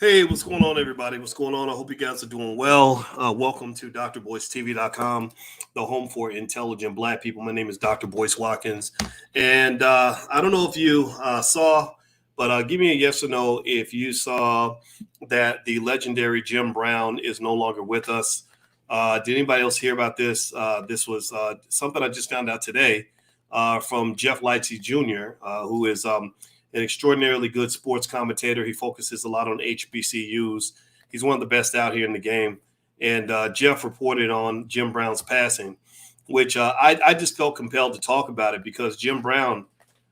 Hey, what's going on, everybody? What's going on? I hope you guys are doing well. Welcome to drboycetv.com, the home for intelligent Black people. My name is Dr. Boyce Watkins. And I don't know if you saw, but give me a yes or no if you saw that the legendary Jim Brown is no longer with us. Did anybody else hear about this? This was something I just found out today from Jeff Lightsey Jr., who is an extraordinarily good sports commentator. He focuses a lot on HBCUs. He's one of the best out here in the game. And Jeff reported on Jim Brown's passing, which I just felt compelled to talk about it because Jim Brown,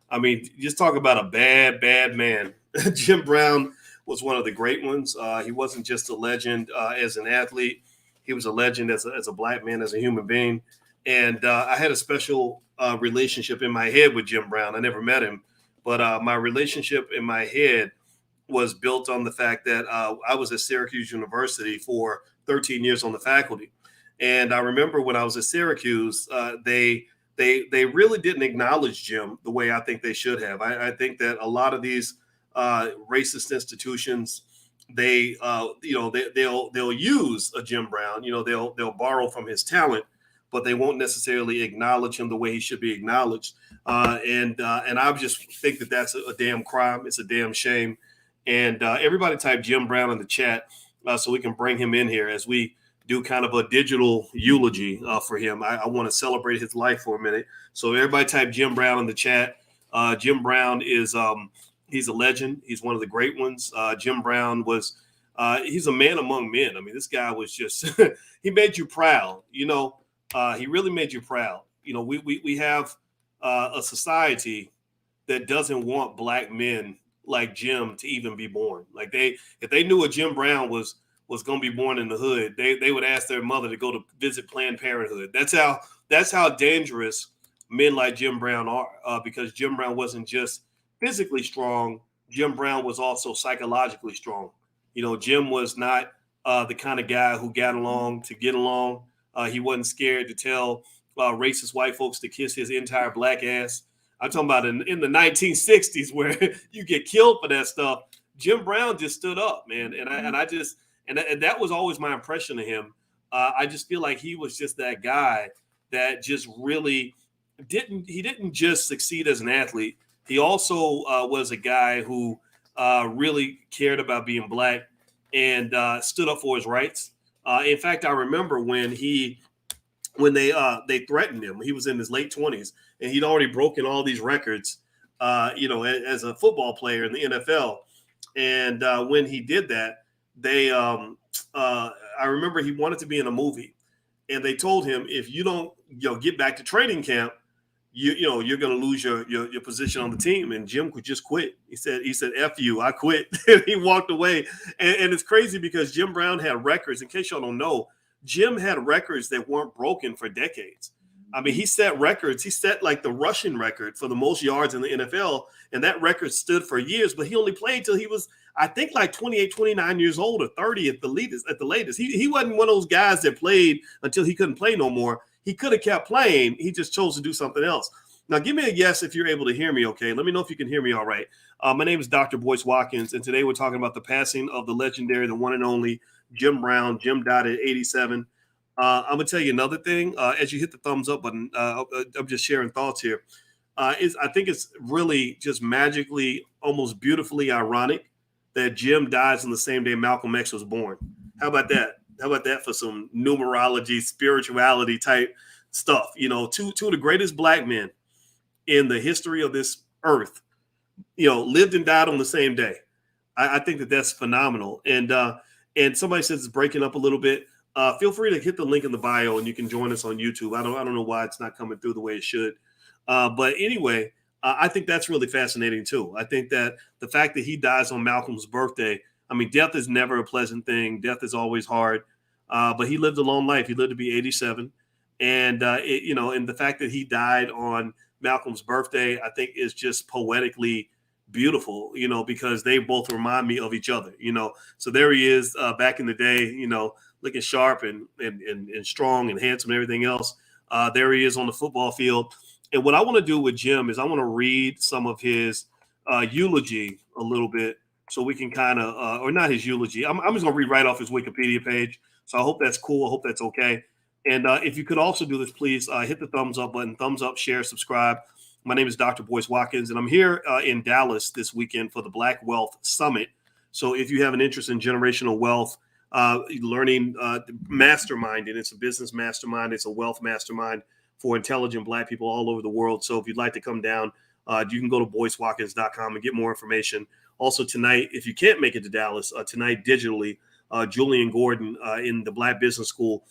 I mean, just talk about a bad, bad man. Jim Brown was one of the great ones. He wasn't just a legend as an athlete. He was a legend as a Black man, as a human being. And I had a special relationship in my head with Jim Brown. I never met him, but my relationship in my head was built on the fact that I was at Syracuse University for 13 years on the faculty. And I remember when I was at Syracuse, they really didn't acknowledge Jim the way I think they should have. I think that a lot of these racist institutions, they'll use a Jim Brown. They'll borrow from his talent, but they won't necessarily acknowledge him the way he should be acknowledged. And I just think that that's a damn crime. It's a damn shame. And everybody type Jim Brown in the chat so we can bring him in here as we do kind of a digital eulogy for him. I want to celebrate his life for a minute. So everybody type Jim Brown in the chat. Jim Brown is he's a legend. He's one of the great ones. Jim Brown was he's a man among men. I mean, this guy was just he made you proud. He really made you proud. We have a society that doesn't want Black men like Jim to even be born. Like if they knew a Jim Brown was going to be born in the hood, they would ask their mother to go to visit Planned Parenthood. That's how dangerous men like Jim Brown are, because Jim Brown wasn't just physically strong. Jim Brown was also psychologically strong. Jim was not the kind of guy who got along to get along. He wasn't scared to tell racist white folks to kiss his entire Black ass. I'm talking about in the 1960s where you get killed for that stuff. Jim Brown just stood up, man, and that was always my impression of him. I just feel like he was just that guy that just really didn't just succeed as an athlete. He also was a guy who really cared about being Black and stood up for his rights. In fact, I remember when they threatened him. He was in his late 20s and he'd already broken all these records, as a football player in the NFL. And when he did that, I remember he wanted to be in a movie, and they told him, if you don't, get back to training camp, you're going to lose your position on the team. And Jim could just quit. He said, F you, I quit. And he walked away. And it's crazy because Jim Brown had records. In case y'all don't know, Jim had records that weren't broken for decades. I mean, he set records. He set like the rushing record for the most yards in the NFL. And that record stood for years, but he only played till he was, I think, like 28, 29 years old or 30 at the latest. He wasn't one of those guys that played until he couldn't play no more. He could have kept playing. He just chose to do something else. Now, give me a yes if you're able to hear me, okay? Let me know if you can hear me all right. My name is Dr. Boyce Watkins, and today we're talking about the passing of the legendary, the one and only Jim Brown. Jim died at 87. I'm going to tell you another thing. As you hit the thumbs up button, I'm just sharing thoughts here. I think it's really just magically, almost beautifully ironic that Jim dies on the same day Malcolm X was born. How about that? How about that for some numerology, spirituality type stuff? Two of the greatest Black men in the history of this earth, lived and died on the same day. I think that that's phenomenal. And somebody says it's breaking up a little bit. Feel free to hit the link in the bio and you can join us on YouTube. I don't know why it's not coming through the way it should. But anyway, I think that's really fascinating too. I think that the fact that he dies on Malcolm's birthday, I mean, death is never a pleasant thing. Death is always hard. But he lived a long life. He lived to be 87. And, and the fact that he died on Malcolm's birthday, I think is just poetically beautiful, because they both remind me of each other, So there he is back in the day, looking sharp and strong and handsome and everything else. There he is on the football field. And what I want to do with Jim is I want to read some of his eulogy a little bit so we can kind of, or not his eulogy. I'm just going to read right off his Wikipedia page. So I hope that's cool. I hope that's okay. And if you could also do this, please hit the thumbs up button, thumbs up, share, subscribe. My name is Dr. Boyce Watkins, and I'm here in Dallas this weekend for the Black Wealth Summit. So if you have an interest in generational wealth, learning mastermind, and it's a business mastermind, it's a wealth mastermind for intelligent Black people all over the world. So if you'd like to come down, you can go to boycewatkins.com and get more information. Also tonight, if you can't make it to Dallas, tonight digitally, Julian Gordon in the Black Business School,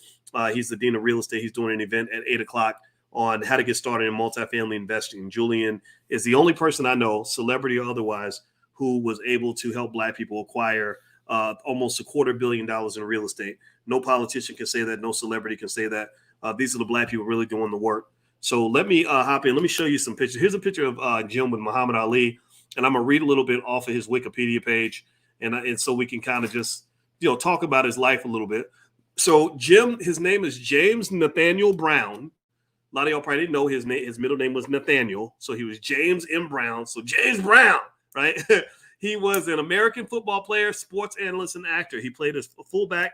he's the Dean of Real Estate. He's doing an event at 8 o'clock on how to get started in multifamily investing. Julian is the only person I know, celebrity or otherwise, who was able to help Black people acquire almost $250 million in real estate. No politician can say that. No celebrity can say that. These are the Black people really doing the work. So let me hop in. Let me show you some pictures. Here's a picture of Jim with Muhammad Ali. And I'm going to read a little bit off of his Wikipedia page. And so we can kind of just, talk about his life a little bit. So Jim, his name is James Nathaniel Brown. A lot of y'all probably didn't know his name. His middle name was Nathaniel. So he was James M. Brown. So James Brown, right? He was an American football player, sports analyst, and actor. He played as a fullback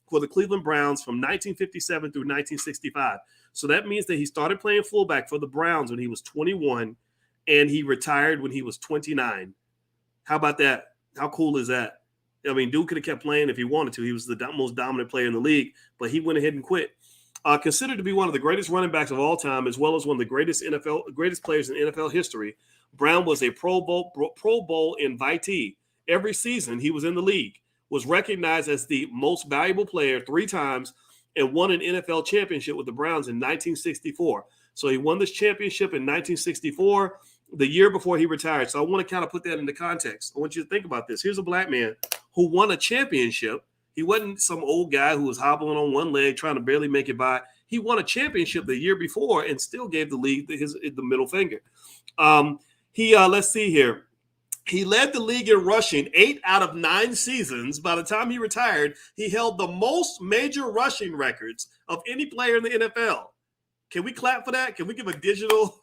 for the Cleveland Browns from 1957 through 1965. So that means that he started playing fullback for the Browns when he was 21, and he retired when he was 29. How about that? How cool is that? I mean, dude could have kept playing if he wanted to. He was the most dominant player in the league, but he went ahead and quit. Considered to be one of the greatest running backs of all time, as well as one of the greatest players in NFL history, Brown was a Pro Bowl invitee. Every season he was in the league, was recognized as the most valuable player 3 times, and won an NFL championship with the Browns in 1964. So he won this championship in 1964, the year before he retired. So I want to kind of put that into context. I want you to think about this. Here's a Black man who won a championship. He wasn't some old guy who was hobbling on one leg trying to barely make it by. He won a championship the year before and still gave the league the middle finger. Let's see here. He led the league in rushing 8 out of 9 seasons. By the time he retired, he held the most major rushing records of any player in the NFL. Can we clap for that? Can we give a digital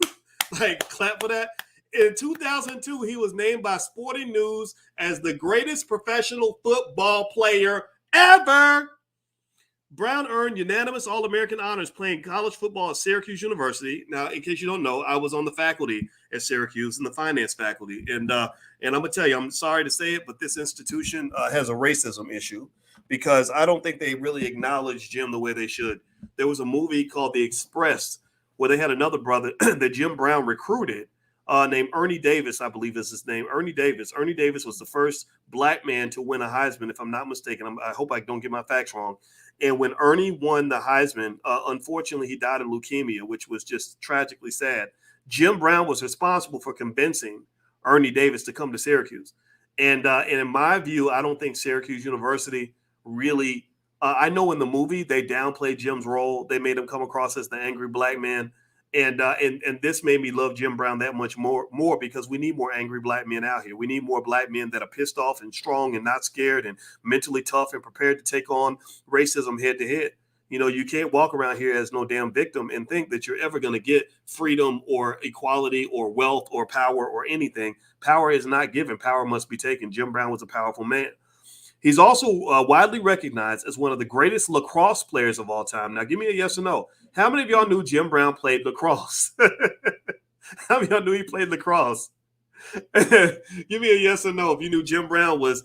clap for that? In 2002, he was named by Sporting News as the greatest professional football player ever. Brown earned unanimous All-American honors playing college football at Syracuse University. Now, in case you don't know, I was on the faculty at Syracuse in the finance faculty. And I'm going to tell you, I'm sorry to say it, but this institution has a racism issue because I don't think they really acknowledge Jim the way they should. There was a movie called The Express where they had another brother that Jim Brown recruited named Ernie Davis, I believe is his name. Ernie Davis. Ernie Davis was the first Black man to win a Heisman, if I'm not mistaken. I hope I don't get my facts wrong. And when Ernie won the Heisman, unfortunately, he died of leukemia, which was just tragically sad. Jim Brown was responsible for convincing Ernie Davis to come to Syracuse. And in my view, I don't think Syracuse University really I know in the movie they downplayed Jim's role. They made him come across as the angry Black man. And this made me love Jim Brown that much more because we need more angry Black men out here. We need more Black men that are pissed off and strong and not scared and mentally tough and prepared to take on racism head to head. You can't walk around here as no damn victim and think that you're ever going to get freedom or equality or wealth or power or anything. Power is not given. Power must be taken. Jim Brown was a powerful man. He's also widely recognized as one of the greatest lacrosse players of all time. Now, give me a yes or no. How many of y'all knew Jim Brown played lacrosse? How many of y'all knew he played lacrosse? Give me a yes or no if you knew Jim Brown was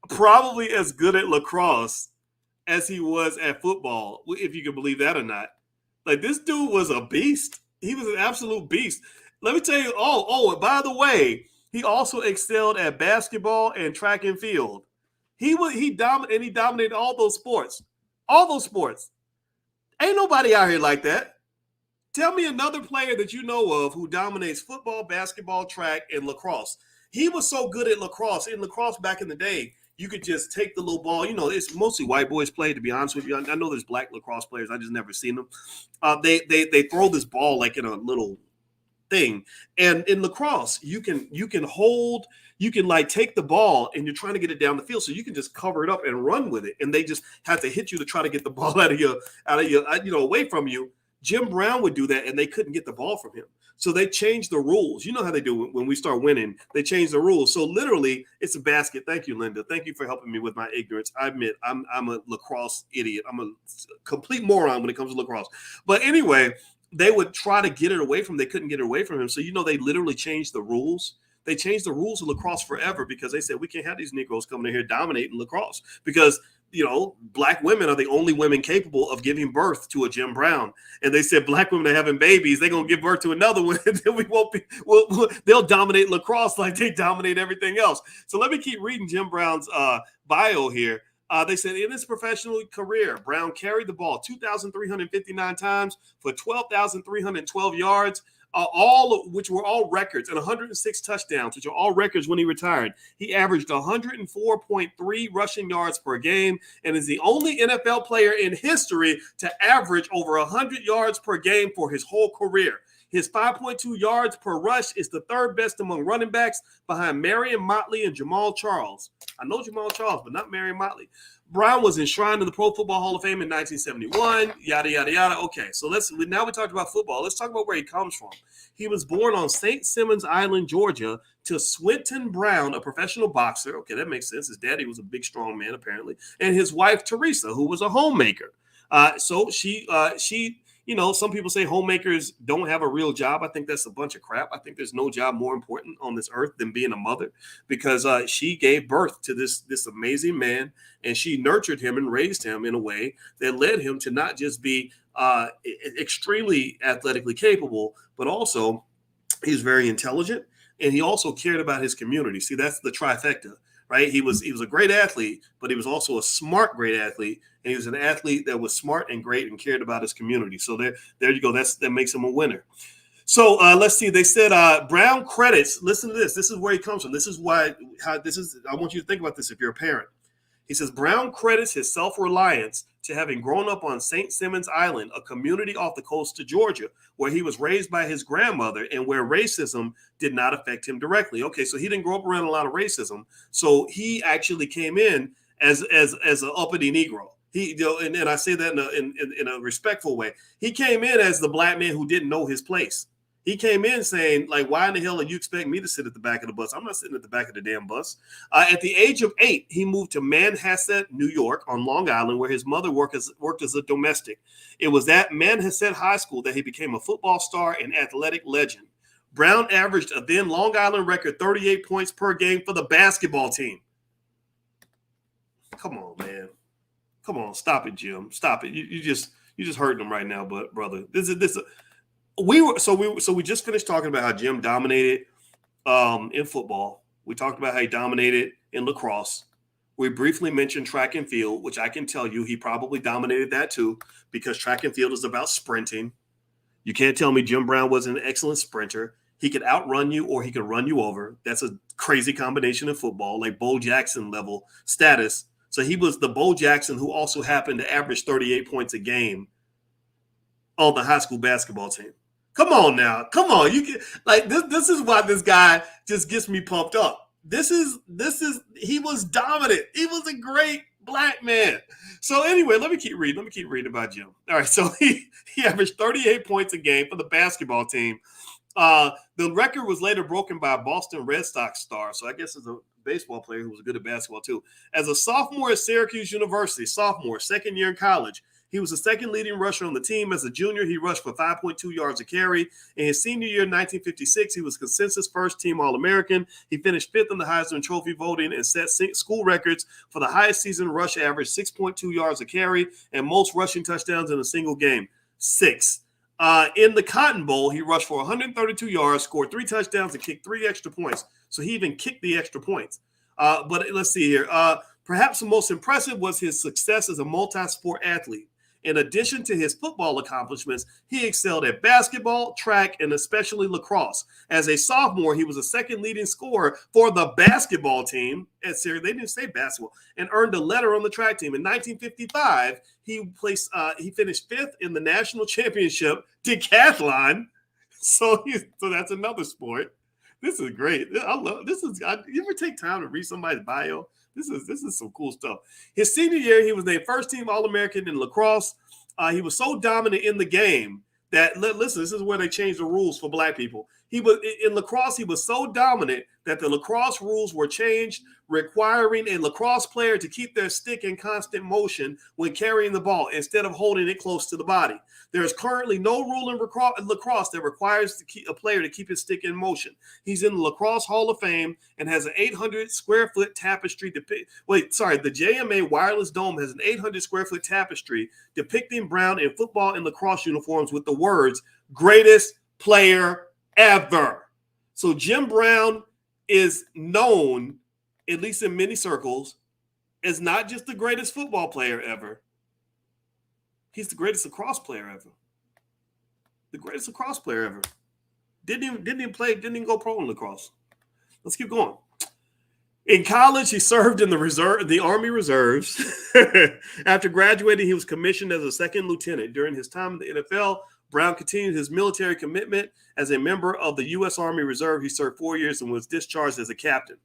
probably as good at lacrosse as he was at football, if you can believe that or not. Like, this dude was a beast. He was an absolute beast. Let me tell you, and by the way, he also excelled at basketball and track and field. He dominated all those sports. All those sports. Ain't nobody out here like that. Tell me another player that you know of who dominates football, basketball, track, and lacrosse. He was so good at lacrosse. In lacrosse back in the day, you could just take the little ball. It's mostly white boys play, to be honest with you. I know there's Black lacrosse players. I just never seen them. They throw this ball like in a little thing. And in lacrosse, you can take the ball and you're trying to get it down the field, so you can just cover it up and run with it. And they just have to hit you to try to get the ball out of your away from you. Jim Brown would do that, and they couldn't get the ball from him. So they changed the rules. You know how they do when we start winning. They change the rules. So literally, it's a basket. Thank you, Linda. Thank you for helping me with my ignorance. I admit I'm a lacrosse idiot. I'm a complete moron when it comes to lacrosse. But anyway, they would try to get it away from him. They couldn't get it away from him. So, they literally changed the rules. They changed the rules of lacrosse forever because they said we can't have these Negroes coming in here dominating lacrosse because black women are the only women capable of giving birth to a Jim Brown. And they said black women are having babies. They're going to give birth to another one. And then we won't be, they'll dominate lacrosse like they dominate everything else. So let me keep reading Jim Brown's bio here. They said in his professional career, Brown carried the ball 2,359 times for 12,312 yards. Which were all records, and 106 touchdowns, which are all records when he retired. He averaged 104.3 rushing yards per game and is the only NFL player in history to average over 100 yards per game for his whole career. His 5.2 yards per rush is the third best among running backs behind Marion Motley and Jamal Charles. I know Jamal Charles, but not Marion Motley. Brown was enshrined in the Pro Football Hall of Fame in 1971, yada, yada, yada. Okay, so now we talked about football. Let's talk about where he comes from. He was born on St. Simons Island, Georgia, to Swinton Brown, a professional boxer. Okay, that makes sense. His daddy was a big, strong man, apparently. And his wife, Teresa, who was a homemaker. So she some people say homemakers don't have a real job. I think that's a bunch of crap. I think there's no job more important on this earth than being a mother because she gave birth to this amazing man and she nurtured him and raised him in a way that led him to not just be extremely athletically capable, but also he's very intelligent and he also cared about his community. See, that's the trifecta. Right. He was a great athlete, but he was also a smart, great athlete. And he was an athlete that was smart and great and cared about his community. So there you go. That makes him a winner. So let's see. They said Brown credits. Listen to this. This is where he comes from. This is I want you to think about this if you're a parent. He says Brown credits his self-reliance to having grown up on St. Simons Island, a community off the coast of Georgia, where he was raised by his grandmother and where racism did not affect him directly. Okay, so he didn't grow up around a lot of racism. So he actually came in as an uppity Negro. And I say that in a respectful way. He came in as the black man who didn't know his place. He came in saying, like, why in the hell are you expecting me to sit at the back of the bus? I'm not sitting at the back of the damn bus. At the age of 8, he moved to Manhasset, New York, on Long Island, where his mother worked as a domestic. It was at Manhasset High School that he became a football star and athletic legend. Brown averaged a then Long Island record 38 points per game for the basketball team. Come on, man. Come on, stop it, Jim. Stop it. You just hurting him right now, but brother. We just finished talking about how Jim dominated in football. We talked about how he dominated in lacrosse. We briefly mentioned track and field, which I can tell you he probably dominated that too, because track and field is about sprinting. You can't tell me Jim Brown wasn't an excellent sprinter. He could outrun you or he could run you over. That's a crazy combination in football, like Bo Jackson level status. So he was the Bo Jackson who also happened to average 38 points a game on the high school basketball team. Come on now. Come on. You can this is why this guy just gets me pumped up. He was dominant. He was a great black man. So anyway, let me keep reading about Jim. All right. So he averaged 38 points a game for the basketball team. The record was later broken by a Boston Red Sox star. So I guess it's a baseball player who was good at basketball too. As a sophomore at Syracuse University, second year in college, he was the second leading rusher on the team. As a junior, he rushed for 5.2 yards a carry. In his senior year in 1956, he was consensus first-team All-American. He finished 5th in the Heisman Trophy voting and set school records for the highest season rush average, 6.2 yards a carry, and most rushing touchdowns in a single game, 6. In the Cotton Bowl, he rushed for 132 yards, scored 3 touchdowns, and kicked 3 extra points. So he even kicked the extra points. But let's see here. Perhaps the most impressive was his success as a multi-sport athlete. In addition to his football accomplishments, he excelled at basketball, track, and especially lacrosse. As a sophomore, he was the second leading scorer for the basketball team at Syracuse. They didn't say basketball, and earned a letter on the track team. In 1955, he finished 5th in the national championship decathlon. So that's another sport. This is great. I love this. You ever take time to read somebody's bio? This is some cool stuff. His senior year, he was named first-team All-American in lacrosse. He was so dominant in the game Listen, this is where they changed the rules for black people. He was in lacrosse. He was so dominant that the lacrosse rules were changed, requiring a lacrosse player to keep their stick in constant motion when carrying the ball instead of holding it close to the body. There is currently no rule in lacrosse that requires a player to keep his stick in motion. He's in the Lacrosse Hall of Fame and has an 800 square foot tapestry. The JMA Wireless Dome has an 800 square foot tapestry depicting Brown in football and lacrosse uniforms with the words "Greatest Player Ever." So Jim Brown is known, at least in many circles, as not just the greatest football player ever. He's the greatest lacrosse player ever. The greatest lacrosse player ever. Didn't even go pro in lacrosse. Let's keep going. In college, he served in the Army Reserves. After graduating, he was commissioned as a second lieutenant. During his time in the NFL, Brown continued his military commitment. As a member of the U.S. Army Reserve, he served 4 years and was discharged as a captain.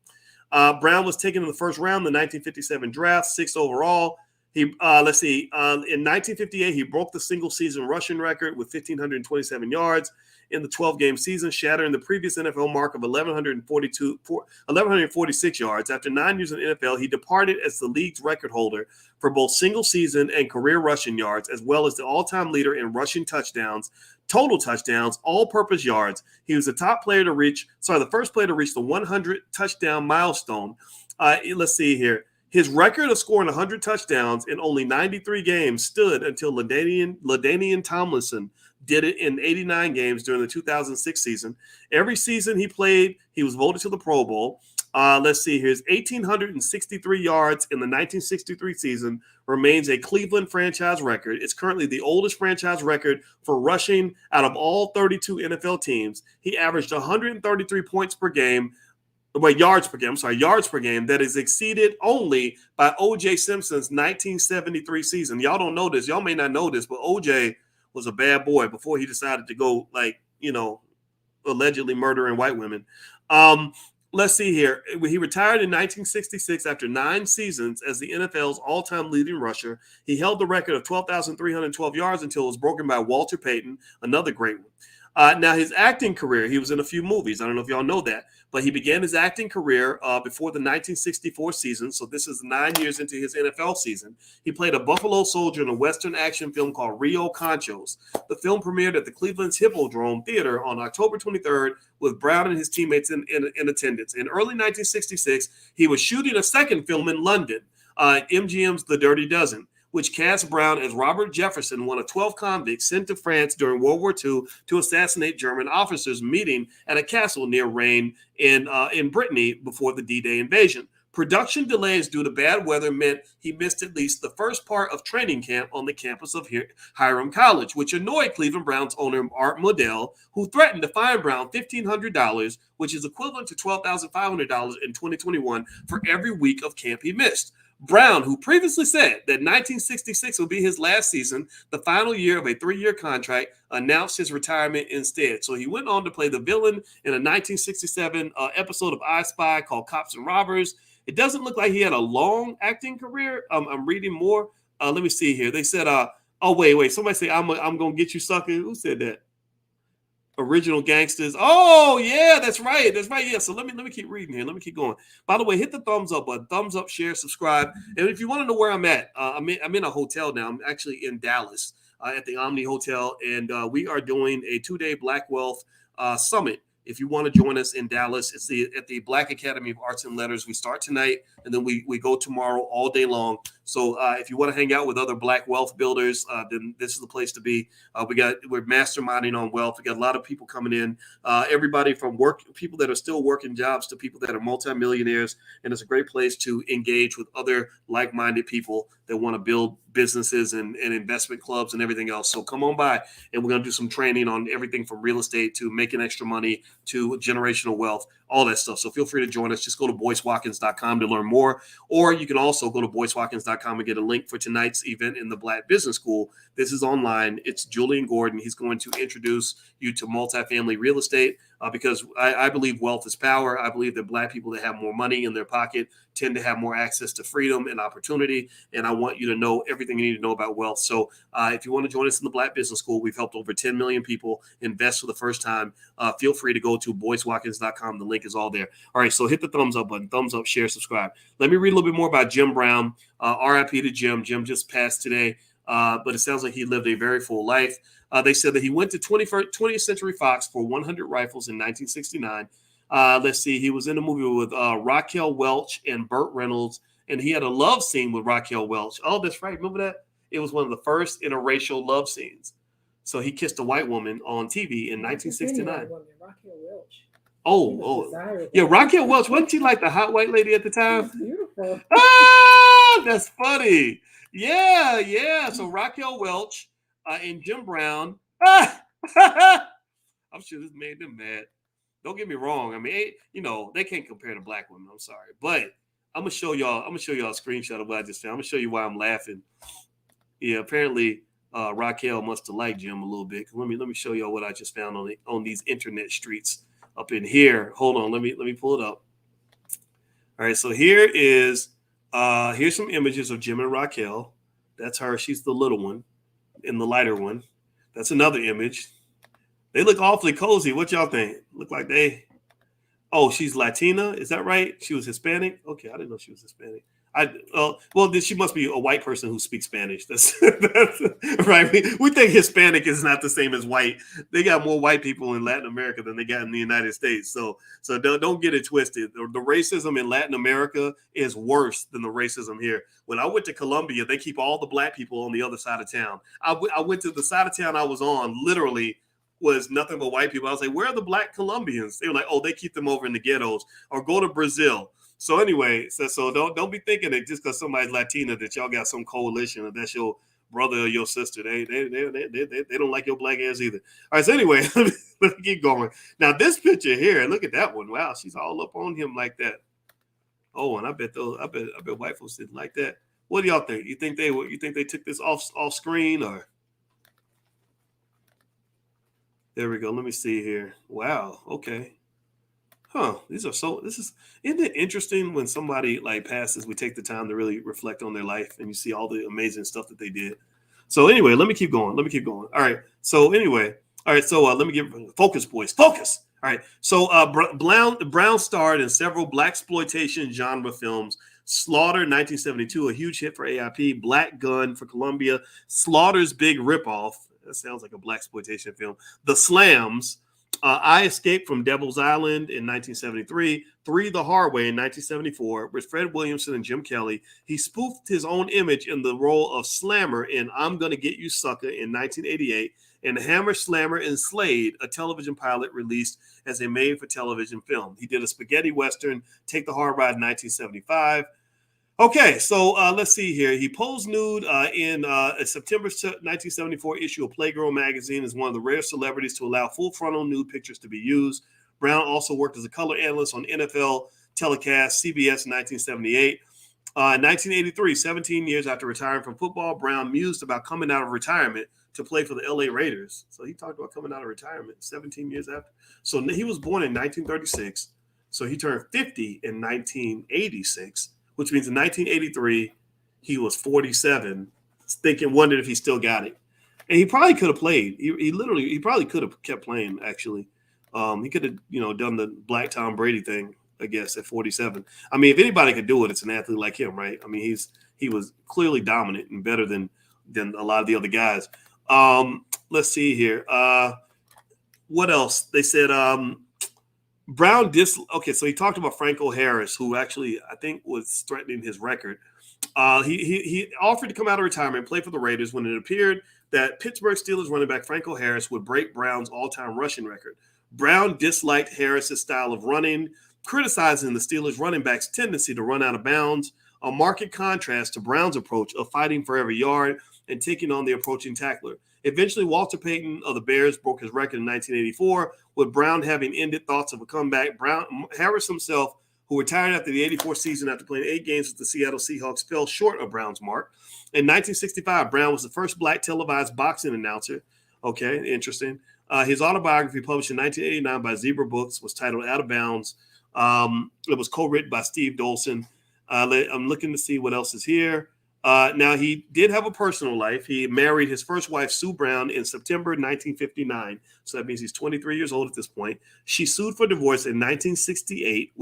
Brown was taken in the first round in the 1957 draft, 6th overall. In 1958, he broke the single-season rushing record with 1,527 yards in the 12-game season, shattering the previous NFL mark of 1,146 yards. After 9 years in the NFL, he departed as the league's record holder for both single-season and career rushing yards, as well as the all-time leader in rushing touchdowns, total touchdowns, all-purpose yards. He was the first player to reach the 100 touchdown milestone. Let's see here. His record of scoring 100 touchdowns in only 93 games stood until LaDainian Tomlinson did it in 89 games during the 2006 season. Every season he played, he was voted to the Pro Bowl. Let's see, his 1,863 yards in the 1963 season remains a Cleveland franchise record. It's currently the oldest franchise record for rushing out of all 32 NFL teams. He averaged 133 points per game. Yards per game. That is exceeded only by O.J. Simpson's 1973 season. Y'all don't know this. Y'all may not know this, but O.J. was a bad boy before he decided to go, allegedly murdering white women. Let's see here. He retired in 1966 after 9 seasons as the NFL's all-time leading rusher. He held the record of 12,312 yards until it was broken by Walter Payton, another great one. Now, his acting career, he was in a few movies. I don't know if y'all know that, but he began his acting career before the 1964 season. So this is 9 years into his NFL season. He played a Buffalo soldier in a Western action film called Rio Conchos. The film premiered at the Cleveland's Hippodrome Theater on October 23rd with Brown and his teammates in attendance. In early 1966, he was shooting a second film in London, MGM's The Dirty Dozen, which cast Brown as Robert Jefferson, one of 12 convicts sent to France during World War II to assassinate German officers meeting at a castle near Rennes in Brittany before the D-Day invasion. Production delays due to bad weather meant he missed at least the first part of training camp on the campus of Hiram College, which annoyed Cleveland Browns owner Art Modell, who threatened to fine Brown $1,500, which is equivalent to $12,500 in 2021 for every week of camp he missed. Brown, who previously said that 1966 would be his last season, the final year of a 3-year contract, announced his retirement instead. So he went on to play the villain in a 1967 episode of I Spy called Cops and Robbers. It doesn't look like he had a long acting career. I'm reading more. Let me see here. They said, wait. Somebody say, I'm going to get you, sucker. Who said that? Original Gangsters. Oh, yeah, that's right. Yeah. So let me keep reading here. Let me keep going. By the way, hit the thumbs up button. Thumbs up, share, subscribe. And if you want to know where I'm at, I'm in a hotel now. I'm actually in Dallas at the Omni Hotel, and we are doing a 2-day Black Wealth Summit. If you want to join us in Dallas, it's at the Black Academy of Arts and Letters. We start tonight, and then we go tomorrow all day long. So if you want to hang out with other Black wealth builders, then this is the place to be. We're masterminding on wealth. We got a lot of people coming in, everybody from people that are still working jobs to people that are multimillionaires. And it's a great place to engage with other like-minded people that want to build businesses and investment clubs and everything else. So come on by, and we're going to do some training on everything from real estate to making extra money to generational wealth, all that stuff. So feel free to join us. Just go to BoyceWatkins.com to learn more, or you can also go to BoyceWatkins.com and get a link for tonight's event in the Black Business School. This is online. It's Julian Gordon. He's going to introduce you to multifamily real estate. because I believe wealth is power. I believe that Black people that have more money in their pocket tend to have more access to freedom and opportunity. And I want you to know everything you need to know about wealth. So if you want to join us in the Black Business School, we've helped over 10 million people invest for the first time. Feel free to go to boycewatkins.com. The link is all there. All right, so hit the thumbs up button, thumbs up, share, subscribe. Let me read a little bit more about Jim Brown. RIP to Jim. Jim just passed today, but it sounds like he lived a very full life. They said that he went to 20th Century Fox for 100 Rifles in 1969. Let's see, he was in a movie with Raquel Welch and Burt Reynolds, and he had a love scene with Raquel Welch. Oh, that's right. Remember that? It was one of the first interracial love scenes. So he kissed a white woman on TV in 1969. Yeah, Raquel Welch. Wasn't she like the hot white lady at the time? Beautiful. That's funny. Yeah. So Raquel Welch and Jim Brown. I'm sure this made them mad. Don't get me wrong. I mean, they can't compare to Black women. I'm sorry, but I'm gonna show y'all a screenshot of what I just found. I'm gonna show you why I'm laughing. Yeah, apparently Raquel must have liked Jim a little bit. Let me show y'all what I just found on these internet streets up in here. Hold on, let me pull it up. All right, so here's some images of Jim and Raquel. That's her. She's the little one, and the lighter one. That's another image. They look awfully cozy. What y'all think? Look like they. Oh, she's Latina. Is that right? She was Hispanic. Okay, I didn't know she was Hispanic. She must be a white person who speaks Spanish. That's right. We think Hispanic is not the same as white. They got more white people in Latin America than they got in the United States. So don't get it twisted. The racism in Latin America is worse than the racism here. When I went to Colombia, they keep all the Black people on the other side of town. I went to the side of town I was on, literally was nothing but white people. I was like, where are the Black Colombians? They were like, oh, they keep them over in the ghettos, or go to Brazil. So anyway, so don't be thinking that just because somebody's Latina that y'all got some coalition or that's your brother or your sister. They don't like your Black ass either. All right, so anyway, let me keep going. Now this picture here, look at that one. Wow, she's all up on him like that. Oh, and I bet white folks didn't like that. What do y'all think? You think they took this off screen, or? There we go. Let me see here. Wow. Okay. Isn't it interesting when somebody like passes, we take the time to really reflect on their life and you see all the amazing stuff that they did. So anyway, let me keep going. All right. So anyway, all right. So let me get focus, boys. Focus. All right. So Brown starred in several blaxploitation genre films. Slaughter, 1972, a huge hit for AIP. Black Gun for Columbia. Slaughter's Big Ripoff. That sounds like a blaxploitation film. The Slams. I Escaped from Devil's Island in 1973, Three the Hard Way in 1974, with Fred Williamson and Jim Kelly. He spoofed his own image in the role of Slammer in I'm Gonna Get You Sucker in 1988, and Hammer, Slammer, and Slade, a television pilot released as a made-for-television film. He did a spaghetti western, Take the Hard Ride in 1975. Okay, so let's see here. He posed nude in a September 1974 issue of Playgirl magazine as one of the rare celebrities to allow full frontal nude pictures to be used. Brown also worked as a color analyst on NFL telecast CBS in 1978. In 1983, 17 years after retiring from football, Brown mused about coming out of retirement to play for the LA Raiders. So he talked about coming out of retirement 17 years after. So he was born in 1936. So he turned 50 in 1986. Which means in 1983, he was 47, wondered if he still got it. And he probably could have played. He probably could have kept playing, actually. He could have, done the Black Tom Brady thing, I guess, at 47. I mean, if anybody could do it, it's an athlete like him, right? I mean, he was clearly dominant and better than a lot of the other guys. Let's see here. What else? They said Brown okay, so he talked about Franco Harris, who actually I think was threatening his record. He offered to come out of retirement and play for the Raiders when it appeared that Pittsburgh Steelers running back Franco Harris would break Brown's all-time rushing record. Brown disliked Harris's style of running, criticizing the Steelers running back's tendency to run out of bounds, a marked contrast to Brown's approach of fighting for every yard and taking on the approaching tackler. Eventually, Walter Payton of the Bears broke his record in 1984, with Brown having ended thoughts of a comeback. Harris himself, who retired after the 84 season after playing 8 games with the Seattle Seahawks, fell short of Brown's mark. In 1965, Brown was the first Black televised boxing announcer. Okay, interesting. His autobiography, published in 1989 by Zebra Books, was titled Out of Bounds. It was co-written by Steve Dolson. I'm looking to see what else is here. Now, he did have a personal life. He married his first wife, Sue Brown, in September 1959. So that means he's 23 years old at this point. She sued for divorce in 1968,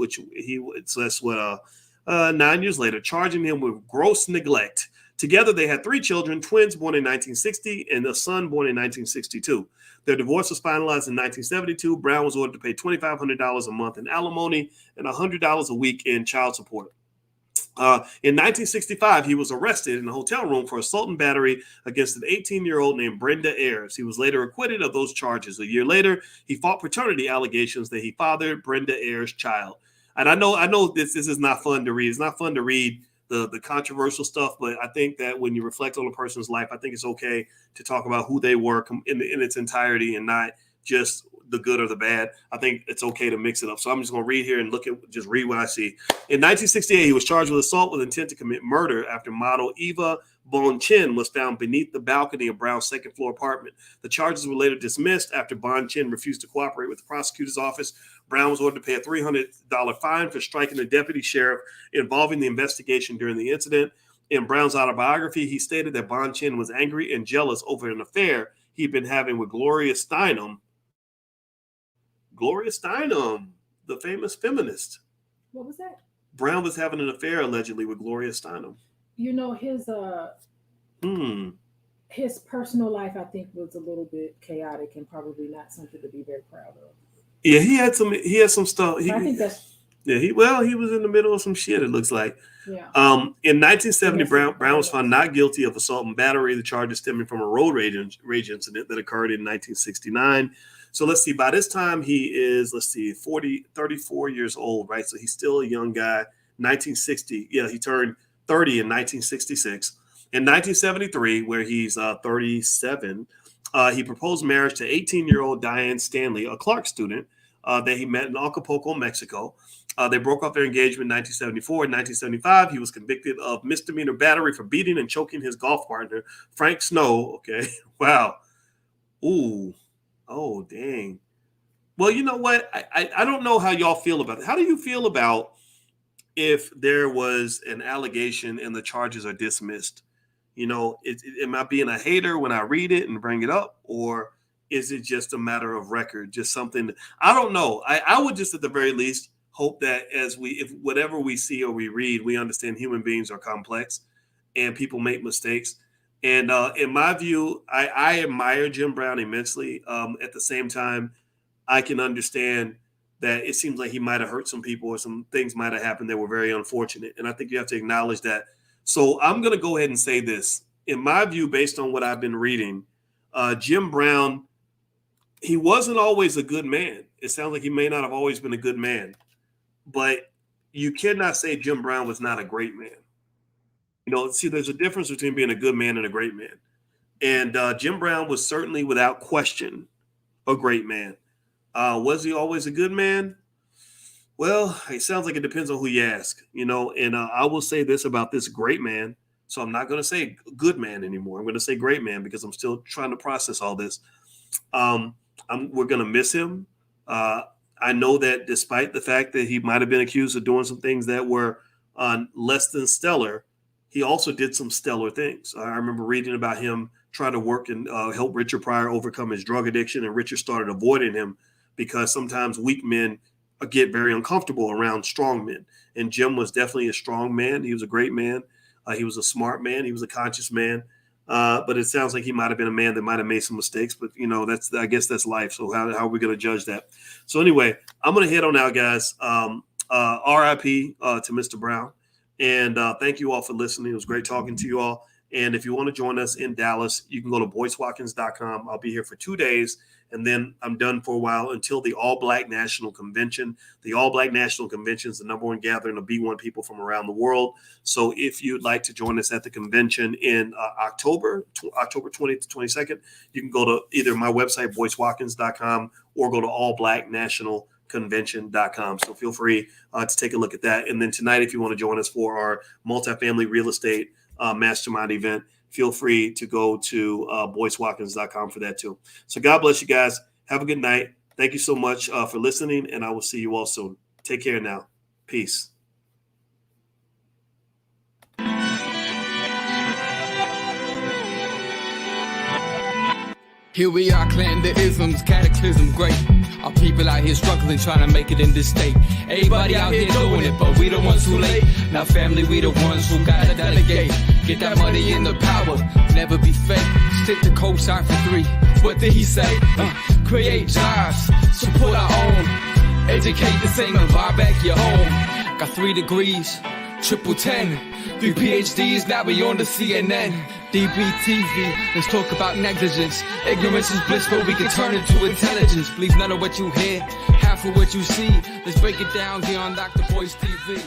so that's what 9 years later, charging him with gross neglect. Together, they had 3 children, twins born in 1960 and a son born in 1962. Their divorce was finalized in 1972. Brown was ordered to pay $2,500 a month in alimony and $100 a week in child support. In 1965, he was arrested in a hotel room for assault and battery against an 18-year-old named Brenda Ayers. He was later acquitted of those charges. A year later, he fought paternity allegations that he fathered Brenda Ayers' child. And I know this is not fun to read. It's not fun to read the controversial stuff, but I think that when you reflect on a person's life, I think it's okay to talk about who they were in its entirety and not just the good or the bad. I think it's okay to mix it up. So I'm just going to read here and just read what I see. In 1968, he was charged with assault with intent to commit murder after model Eva Bon Chin was found beneath the balcony of Brown's second-floor apartment. The charges were later dismissed after Bon Chin refused to cooperate with the prosecutor's office. Brown was ordered to pay a $300 fine for striking the deputy sheriff involving the investigation during the incident. In Brown's autobiography, he stated that Bon Chin was angry and jealous over an affair he'd been having with Gloria Steinem. Gloria Steinem, the famous feminist. What was that? Brown was having an affair allegedly with Gloria Steinem. You know, his personal life, I think, was a little bit chaotic and probably not something to be very proud of. Yeah, he had some stuff. I think that's. Yeah, he was in the middle of some shit, it looks like. Yeah. In 1970, Brown was found not guilty of assault and battery, the charges stemming from a road rage incident that occurred in 1969. So let's see, by this time he is, 34 years old, right? So he's still a young guy. 1960, he turned 30 in 1966. In 1973, where he's 37, he proposed marriage to 18-year-old Diane Stanley, a Clark student that he met in Acapulco, Mexico. They broke off their engagement in 1974. In 1975, he was convicted of misdemeanor battery for beating and choking his golf partner, Frank Snow. Okay, wow. Ooh. Oh, dang. Well, you know what? I don't know how y'all feel about it. How do you feel about if there was an allegation and the charges are dismissed? You know, am I being a hater when I read it and bring it up? Or is it just a matter of record? Just something, I don't know. I would just at the very least hope that if whatever we see or we read, we understand human beings are complex and people make mistakes. And in my view, I admire Jim Brown immensely. At the same time, I can understand that it seems like he might have hurt some people or some things might have happened that were very unfortunate. And I think you have to acknowledge that. So I'm going to go ahead and say this. In my view, based on what I've been reading, Jim Brown, he wasn't always a good man. It sounds like he may not have always been a good man. But you cannot say Jim Brown was not a great man. You know, see, there's a difference between being a good man and a great man. And Jim Brown was certainly, without question, a great man. Was he always a good man? Well, it sounds like it depends on who you ask, you know. And I will say this about this great man. So I'm not going to say good man anymore. I'm going to say great man because I'm still trying to process all this. We're going to miss him. I know that despite the fact that he might have been accused of doing some things that were less than stellar, he also did some stellar things. I remember reading about him trying to work and help Richard Pryor overcome his drug addiction, and Richard started avoiding him because sometimes weak men get very uncomfortable around strong men. And Jim was definitely a strong man. He was a great man. He was a smart man. He was a conscious man. But it sounds like he might have been a man that might have made some mistakes. But, you know, I guess that's life. So how are we going to judge that? So anyway, I'm going to head on out, guys. RIP to Mr. Brown. And thank you all for listening. It was great talking to you all. And if you want to join us in Dallas, you can go to boycewatkins.com. I'll be here for 2 days, and then I'm done for a while until the All Black National Convention. The All Black National Convention is the #1 gathering of B1 people from around the world. So if you'd like to join us at the convention in October 20th to 22nd, you can go to either my website, boycewatkins.com, or go to allblacknationalconvention.com. So feel free to take a look at that. And then tonight, if you want to join us for our multifamily real estate mastermind event, feel free to go to boycewatkins.com for that too. So God bless you guys. Have a good night. Thank you so much for listening, and I will see you all soon. Take care now. Peace. Here we are, clan the isms, cataclysm, great. Our people out here struggling, trying to make it in this state. Everybody out here doing it, but we the ones who late. Now family, we the ones who gotta delegate. Get that money in the power, never be fake. Stick to co-sign for 3. What did he say? Create jobs, support our own. Educate the same and buy back your home. Got 3 degrees, 10, 3 PhDs, now we on the CNN. DBTV, let's talk about negligence. Ignorance is bliss, but we can turn it to intelligence. Believe none of what you hear, half of what you see. Let's break it down here on Dr. Boyce TV.